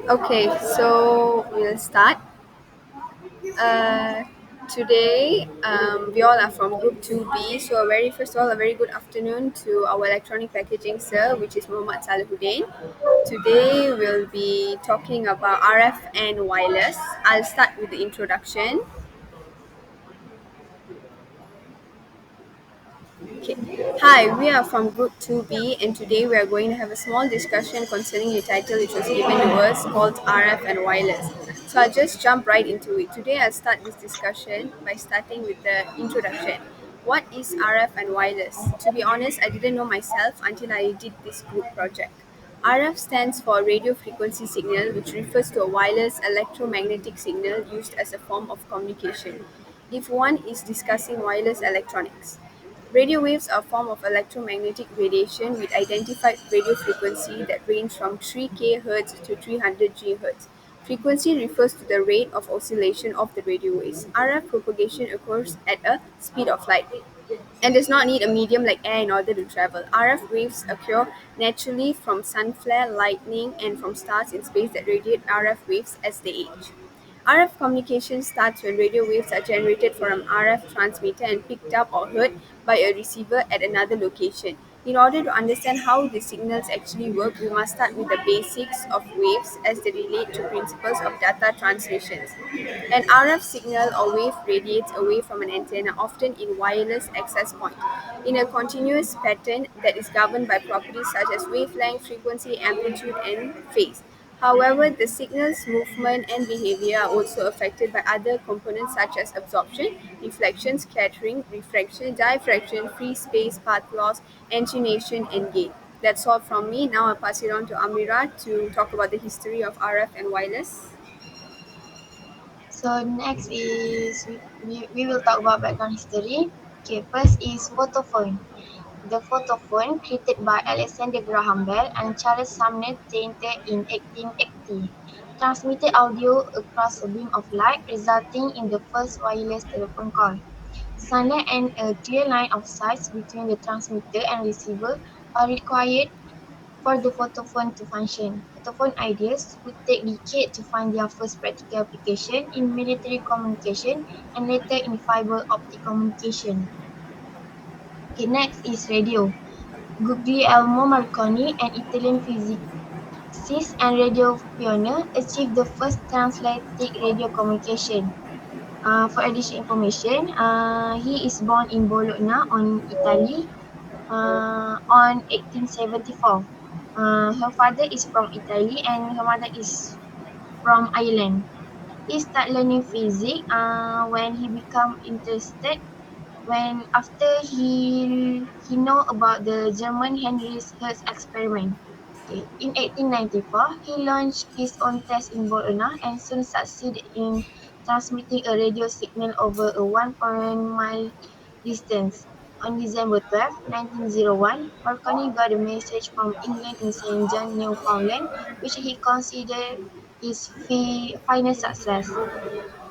Okay, so we'll start. Uh, Today, we all are from Group 2B. So, first of all, a very good afternoon to our electronic packaging sir, which is Muhammad Salahuddin. Today, we'll be talking about RF and wireless. I'll start with the introduction. Okay. Hi, we are from Group 2B, and today we are going to have a small discussion concerning the title which was given to us called RF and Wireless. So I'll just jump right into it. Today I'll start this discussion by starting with the introduction. What is RF and wireless? To be honest, I didn't know myself until I did this group project. RF stands for radio frequency signal, which refers to a wireless electromagnetic signal used as a form of communication. If one is discussing wireless electronics, radio waves are a form of electromagnetic radiation with identified radio frequency that range from 3 kHz to 300 GHz. Frequency refers to the rate of oscillation of the radio waves. RF propagation occurs at a speed of light and does not need a medium like air in order to travel. RF waves occur naturally from sun flare, lightning, and from stars in space that radiate RF waves as they age. RF communication starts when radio waves are generated from an RF transmitter and picked up or heard by a receiver at another location. In order to understand how the signals actually work, we must start with the basics of waves as they relate to principles of data transmissions. An RF signal or wave radiates away from an antenna, often in wireless access point, in a continuous pattern that is governed by properties such as wavelength, frequency, amplitude, and phase. However, the signal's movement and behavior are also affected by other components such as absorption, reflection, scattering, refraction, diffraction, free space, path loss, attenuation, and gain. That's all from me. Now I'll pass it on to Amira to talk about the history of RF and wireless. So next is we will talk about background history. Okay, first is photophone. The photophone, created by Alexander Graham Bell and Charles Sumner Tainter in 1880, transmitted audio across a beam of light, resulting in the first wireless telephone call. Sunlight and a clear line of sight between the transmitter and receiver are required for the photophone to function. Photophone ideas would take decades to find their first practical application in military communication and later in fiber optic communication. Okay, next is radio. Guglielmo Marconi, an Italian physicist and radio pioneer, achieved the first transatlantic radio communication. For additional information, he is born in Bologna, on Italy, on 1874. Her father is from Italy and her mother is from Ireland. He started learning physics when he became interested when after he know about the German Henry Hertz experiment. Okay. In 1894, he launched his own test in Bologna and soon succeeded in transmitting a radio signal over a 1.1 mile distance. On December 12, 1901, Marconi got a message from England in St. John, Newfoundland, which he considered his final success.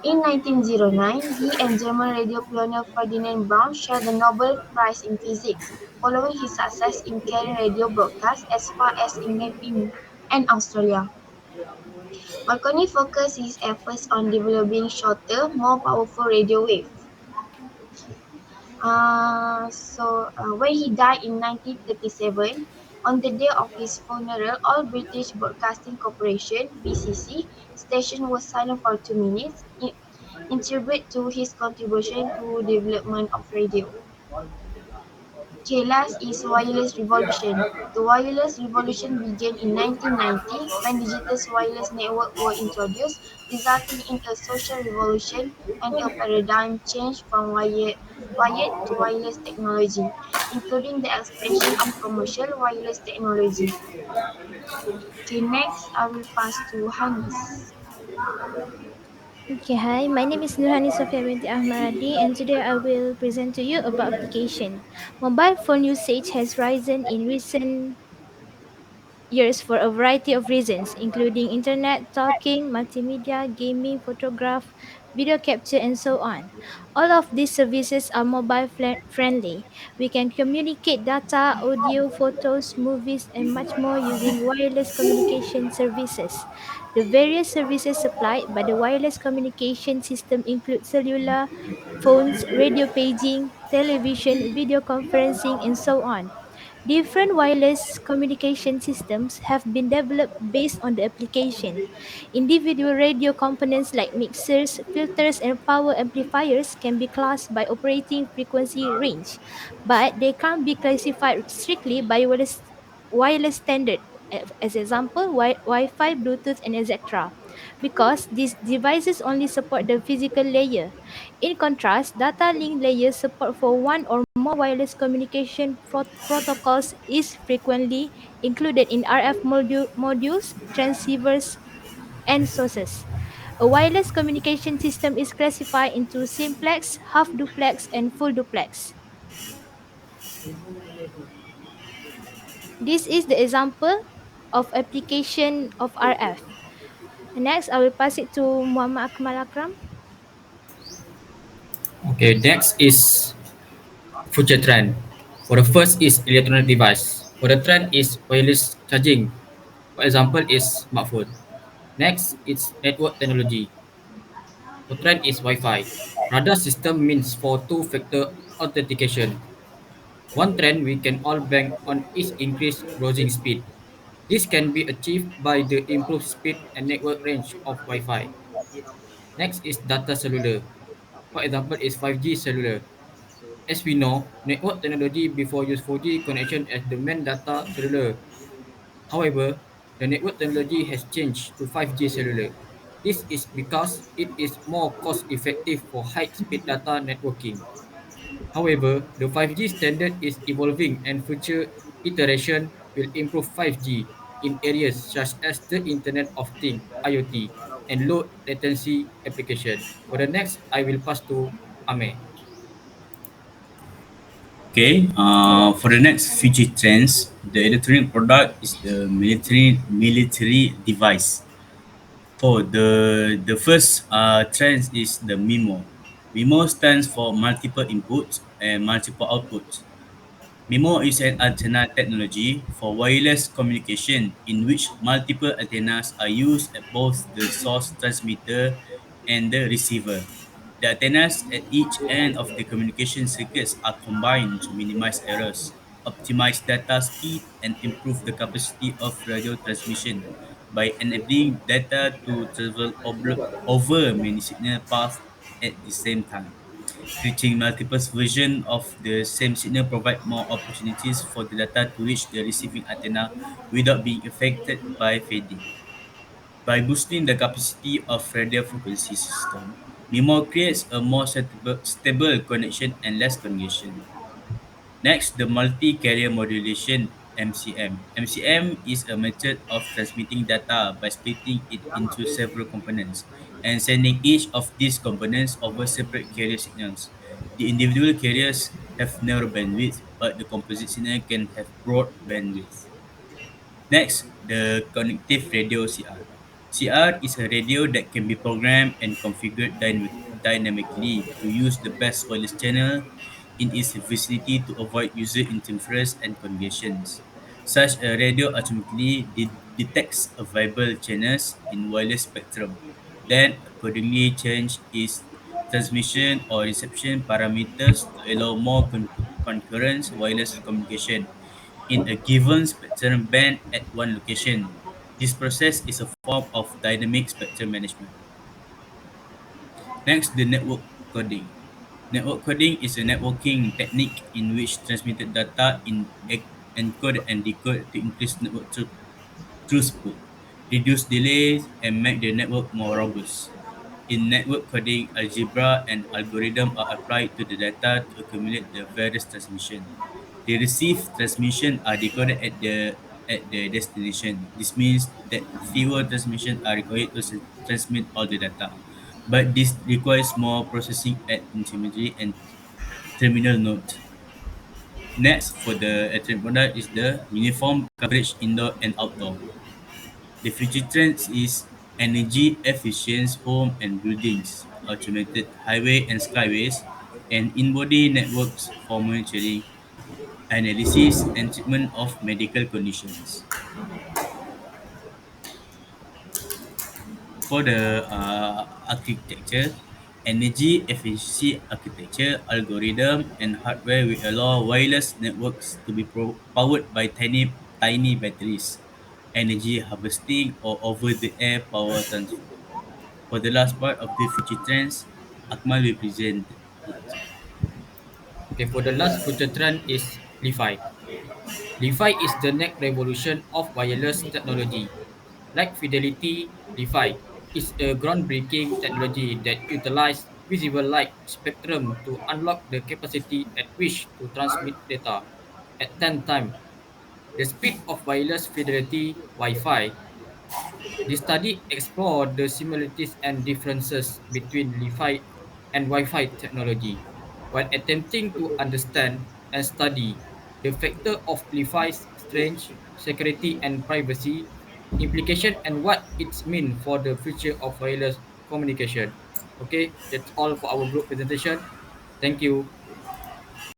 In 1909, he and German radio pioneer Ferdinand Braun shared the Nobel Prize in Physics, following his success in carrying radio broadcasts as far as England and Australia. Marconi focused his efforts on developing shorter, more powerful radio waves. When he died in 1937, on the day of his funeral, all British Broadcasting Corporation (BCC) stations were silent for 2 minutes in tribute to his contribution to development of radio. Okay, last is wireless revolution. The wireless revolution began in 1990 when digital wireless networks were introduced, resulting in a social revolution and a paradigm change from wired to wireless technology, including the expansion of commercial wireless technology. Okay, next I will pass to Hanis. Okay, hi. My name is Nurhani Sofia binti Ahmadi, and today I will present to you about application. Mobile phone usage has risen in recent years for a variety of reasons, including internet, talking, multimedia, gaming, photograph, video capture, and so on. All of these services are mobile friendly. We can communicate data, audio, photos, movies, and much more using wireless communication services. The various services supplied by the wireless communication system include cellular, phones, radio paging, television, video conferencing, and so on. Different wireless communication systems have been developed based on the application. Individual radio components like mixers, filters, and power amplifiers can be classed by operating frequency range, but they can't be classified strictly by wireless standard. As example, Wi-Fi, Bluetooth, and etc. Because these devices only support the physical layer. In contrast, data link layer support for one or more wireless communication protocols is frequently included in RF modules, transceivers, and sources. A wireless communication system is classified into simplex, half duplex, and full duplex. This is the example of application of RF. Next, I will pass it to Muhammad Akmal Akram. Okay, next is future trend. For the first is electronic device. For the trend is wireless charging. For example is smartphone. Next is network technology. For trend is Wi-Fi. Radar system means for two-factor authentication. One trend we can all bank on is increased browsing speed. This can be achieved by the improved speed and network range of Wi-Fi. Next is data cellular. For example is 5G cellular. As we know, network technology before use 4G connection as the main data cellular. However, the network technology has changed to 5G cellular. This is because it is more cost effective for high speed data networking. However, the 5G standard is evolving and future iteration will improve 5G in areas such as the Internet of Things (IoT) and low latency application. For the next, I will pass to Ame. Okay, for the next future trends, the electronic product is the military device. Oh, the first trend is the MIMO. MIMO stands for multiple inputs and multiple outputs. MIMO is an antenna technology for wireless communication in which multiple antennas are used at both the source transmitter and the receiver. The antennas at each end of the communication circuits are combined to minimize errors, optimize data speed, and improve the capacity of radio transmission by enabling data to travel over many signal paths at the same time. Reaching multiple versions of the same signal provide more opportunities for the data to reach the receiving antenna without being affected by fading. By boosting the capacity of radio frequency system, MIMO creates a more stable connection and less congestion. Next, the multi-carrier modulation MCM. MCM is a method of transmitting data by splitting it into several components and sending each of these components over separate carrier signals. The individual carriers have narrow bandwidth, but the composite signal can have broad bandwidth. Next, the connective radio CR. CR is a radio that can be programmed and configured dynamically to use the best wireless channel in its vicinity to avoid user interference and congestions. Such a radio automatically detects available channels in wireless spectrum, then accordingly change its transmission or reception parameters to allow more concurrent wireless communication in a given spectrum band at one location. This process is a form of dynamic spectrum management. Next, the network coding. Network coding is a networking technique in which transmitted data encode and decode to increase network throughput, reduce delays, and make the network more robust. In network coding, algebra and algorithm are applied to the data to accumulate the various transmission. The received transmission are decoded at the destination. This means that fewer transmissions are required to transmit all the data. But this requires more processing at intermediary and terminal node. Next, for the electronic product is the uniform coverage indoor and outdoor. The future trends is energy efficient home and buildings. automated highway and skyways, and in-body networks for monitoring, analysis, and treatment of medical conditions. For the architecture, energy efficiency architecture, algorithm, and hardware will allow wireless networks to be powered by tiny batteries, energy harvesting, or over-the-air power transfer. For the last part of the future trends, Akmal will present it. Okay, for the last future trend is Li-Fi. Li-Fi is the next revolution of wireless technology. Like Fidelity, Li-Fi is a groundbreaking technology that utilizes visible light spectrum to unlock the capacity at which to transmit data at 10 times the speed of wireless fidelity Wi-Fi. The study explored the similarities and differences between Li-Fi and Wi-Fi technology, while attempting to understand and study the factor of Li-Fi's strength, security, and privacy implication and what it's mean for the future of wireless communication. Okay, that's all for our group presentation. Thank you.